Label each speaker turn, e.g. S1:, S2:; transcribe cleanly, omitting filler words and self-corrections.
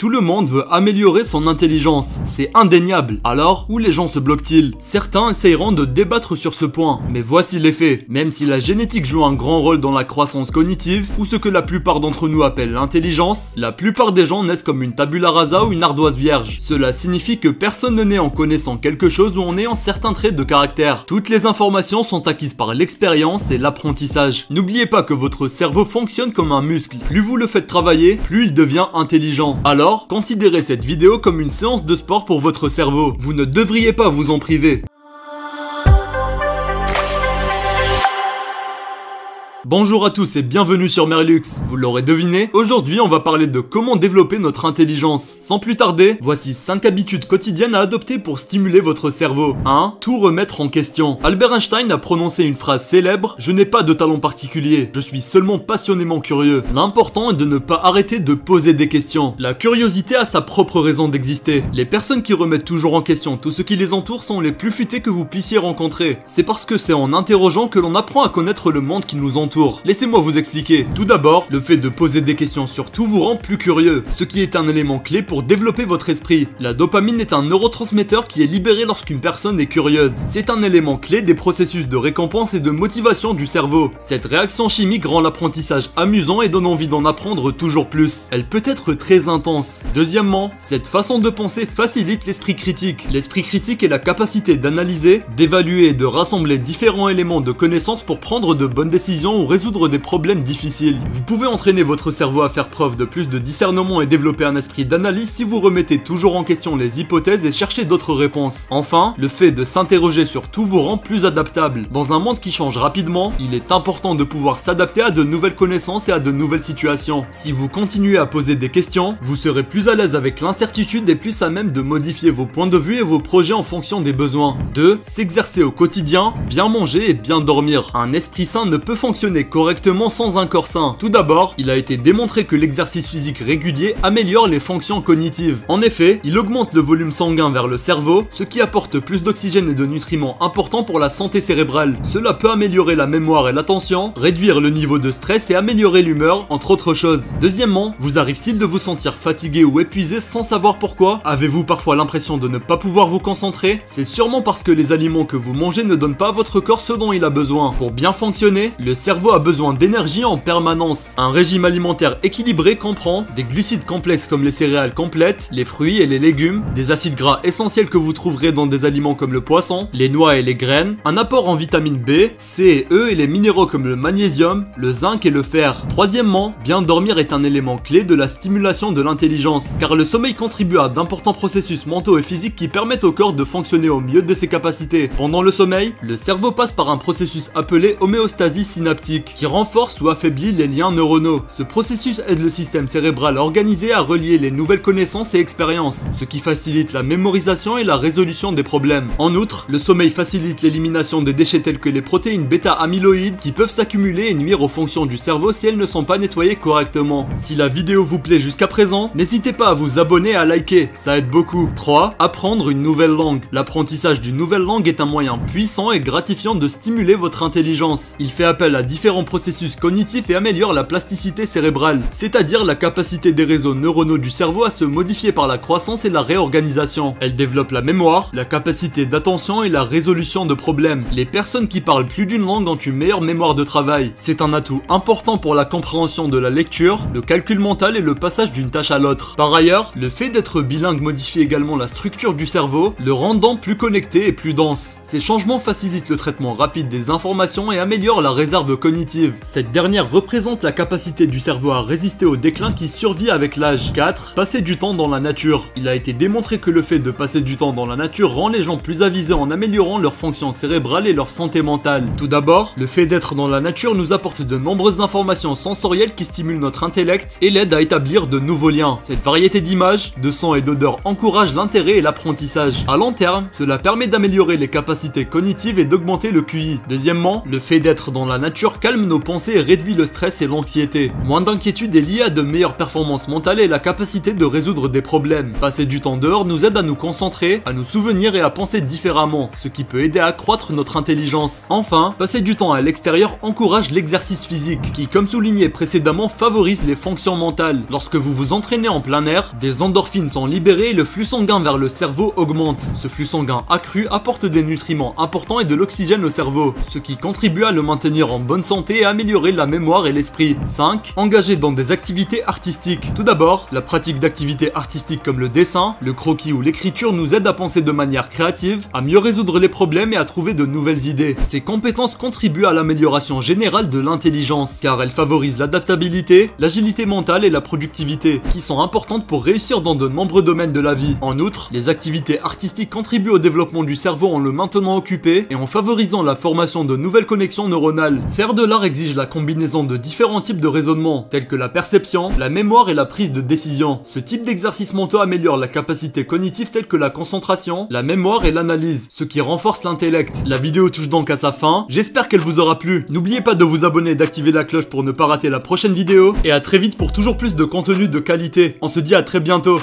S1: Tout le monde veut améliorer son intelligence, c'est indéniable. Alors, où les gens se bloquent-ils? Certains essayeront de débattre sur ce point, mais voici les faits. Même si la génétique joue un grand rôle dans la croissance cognitive, ou ce que la plupart d'entre nous appellent l'intelligence, la plupart des gens naissent comme une tabula rasa ou une ardoise vierge. Cela signifie que personne ne naît en connaissant quelque chose ou en ayant certains traits de caractère. Toutes les informations sont acquises par l'expérience et l'apprentissage. N'oubliez pas que votre cerveau fonctionne comme un muscle. Plus vous le faites travailler, plus il devient intelligent. Alors, considérez cette vidéo comme une séance de sport pour votre cerveau. Vous ne devriez pas vous en priver. Bonjour à tous et bienvenue sur Merlux. Vous l'aurez deviné, aujourd'hui on va parler de comment développer notre intelligence. Sans plus tarder, voici 5 habitudes quotidiennes à adopter pour stimuler votre cerveau. 1. Tout remettre en question. Albert Einstein a prononcé une phrase célèbre: je n'ai pas de talent particulier, je suis seulement passionnément curieux. L'important est de ne pas arrêter de poser des questions. La curiosité a sa propre raison d'exister. Les personnes qui remettent toujours en question tout ce qui les entoure sont les plus futés que vous puissiez rencontrer. C'est parce que c'est en interrogeant que l'on apprend à connaître le monde qui nous entoure. Laissez-moi vous expliquer. Tout d'abord, le fait de poser des questions sur tout vous rend plus curieux, ce qui est un élément clé pour développer votre esprit. La dopamine est un neurotransmetteur qui est libéré lorsqu'une personne est curieuse. C'est un élément clé des processus de récompense et de motivation du cerveau. Cette réaction chimique rend l'apprentissage amusant et donne envie d'en apprendre toujours plus. Elle peut être très intense. Deuxièmement, cette façon de penser facilite l'esprit critique. L'esprit critique est la capacité d'analyser, d'évaluer et de rassembler différents éléments de connaissances pour prendre de bonnes décisions ou résoudre des problèmes difficiles. Vous pouvez entraîner votre cerveau à faire preuve de plus de discernement et développer un esprit d'analyse si vous remettez toujours en question les hypothèses et cherchez d'autres réponses. Enfin, le fait de s'interroger sur tout vous rend plus adaptable. Dans un monde qui change rapidement, il est important de pouvoir s'adapter à de nouvelles connaissances et à de nouvelles situations. Si vous continuez à poser des questions, vous serez plus à l'aise avec l'incertitude et plus à même de modifier vos points de vue et vos projets en fonction des besoins. 2. S'exercer au quotidien, bien manger et bien dormir. Un esprit sain ne peut fonctionner correctement sans un corps sain. Tout d'abord, il a été démontré que l'exercice physique régulier améliore les fonctions cognitives. En effet, il augmente le volume sanguin vers le cerveau, ce qui apporte plus d'oxygène et de nutriments importants pour la santé cérébrale. Cela peut améliorer la mémoire et l'attention, réduire le niveau de stress et améliorer l'humeur, entre autres choses. Deuxièmement, vous arrive-t-il de vous sentir fatigué ou épuisé sans savoir pourquoi? Avez-vous parfois l'impression de ne pas pouvoir vous concentrer? C'est sûrement parce que les aliments que vous mangez ne donnent pas à votre corps ce dont il a besoin. Pour bien fonctionner, le cerveau a besoin d'énergie en permanence. Un régime alimentaire équilibré comprend des glucides complexes comme les céréales complètes, les fruits et les légumes, des acides gras essentiels que vous trouverez dans des aliments comme le poisson, les noix et les graines, un apport en vitamines B, C et E et les minéraux comme le magnésium, le zinc et le fer. Troisièmement, bien dormir est un élément clé de la stimulation de l'intelligence, car le sommeil contribue à d'importants processus mentaux et physiques qui permettent au corps de fonctionner au mieux de ses capacités. Pendant le sommeil, le cerveau passe par un processus appelé homéostasie synaptique, qui renforce ou affaiblit les liens neuronaux. Ce processus aide le système cérébral organisé à relier les nouvelles connaissances et expériences, ce qui facilite la mémorisation et la résolution des problèmes. En outre, le sommeil facilite l'élimination des déchets tels que les protéines bêta-amyloïdes qui peuvent s'accumuler et nuire aux fonctions du cerveau si elles ne sont pas nettoyées correctement. Si la vidéo vous plaît jusqu'à présent, n'hésitez pas à vous abonner et à liker, ça aide beaucoup. 3. Apprendre une nouvelle langue. L'apprentissage d'une nouvelle langue est un moyen puissant et gratifiant de stimuler votre intelligence. Il fait appel à différents processus cognitifs et améliore la plasticité cérébrale, c'est-à-dire la capacité des réseaux neuronaux du cerveau à se modifier par la croissance et la réorganisation. Elle développe la mémoire, la capacité d'attention et la résolution de problèmes. Les personnes qui parlent plus d'une langue ont une meilleure mémoire de travail. C'est un atout important pour la compréhension de la lecture, le calcul mental et le passage d'une tâche à l'autre. Par ailleurs, le fait d'être bilingue modifie également la structure du cerveau, le rendant plus connecté et plus dense. Ces changements facilitent le traitement rapide des informations et améliorent la réserve cognitive. Cette dernière représente la capacité du cerveau à résister au déclin qui survit avec l'âge. 4. Passer du temps dans la nature. Il a été démontré que le fait de passer du temps dans la nature rend les gens plus avisés en améliorant leur fonction cérébrale et leur santé mentale. Tout d'abord, le fait d'être dans la nature nous apporte de nombreuses informations sensorielles qui stimulent notre intellect et l'aident à établir de nouveaux liens. Cette variété d'images, de sons et d'odeurs encourage l'intérêt et l'apprentissage. À long terme, cela permet d'améliorer les capacités cognitives et d'augmenter le QI. Deuxièmement, le fait d'être dans la nature calme nos pensées et réduit le stress et l'anxiété. Moins d'inquiétude est liée à de meilleures performances mentales et la capacité de résoudre des problèmes. Passer du temps dehors nous aide à nous concentrer, à nous souvenir et à penser différemment, ce qui peut aider à accroître notre intelligence. Enfin, passer du temps à l'extérieur encourage l'exercice physique, qui, comme souligné précédemment, favorise les fonctions mentales. Lorsque vous vous entraînez en plein air, des endorphines sont libérées et le flux sanguin vers le cerveau augmente. Ce flux sanguin accru apporte des nutriments importants et de l'oxygène au cerveau, ce qui contribue à le maintenir en bonne santé et à améliorer la mémoire et l'esprit. 5. Engager dans des activités artistiques. Tout d'abord, la pratique d'activités artistiques comme le dessin, le croquis ou l'écriture nous aide à penser de manière créative, à mieux résoudre les problèmes et à trouver de nouvelles idées. Ces compétences contribuent à l'amélioration générale de l'intelligence, car elles favorisent l'adaptabilité, l'agilité mentale et la productivité, qui sont importantes pour réussir dans de nombreux domaines de la vie. En outre, les activités artistiques contribuent au développement du cerveau en le maintenant occupé et en favorisant la formation de nouvelles connexions neuronales. Faire de l'art exige la combinaison de différents types de raisonnement, tels que la perception, la mémoire et la prise de décision. Ce type d'exercice mentaux améliore la capacité cognitive telle que la concentration, la mémoire et l'analyse, ce qui renforce l'intellect. La vidéo touche donc à sa fin, j'espère qu'elle vous aura plu. N'oubliez pas de vous abonner et d'activer la cloche pour ne pas rater la prochaine vidéo, et à très vite pour toujours plus de contenu de qualité. On se dit à très bientôt.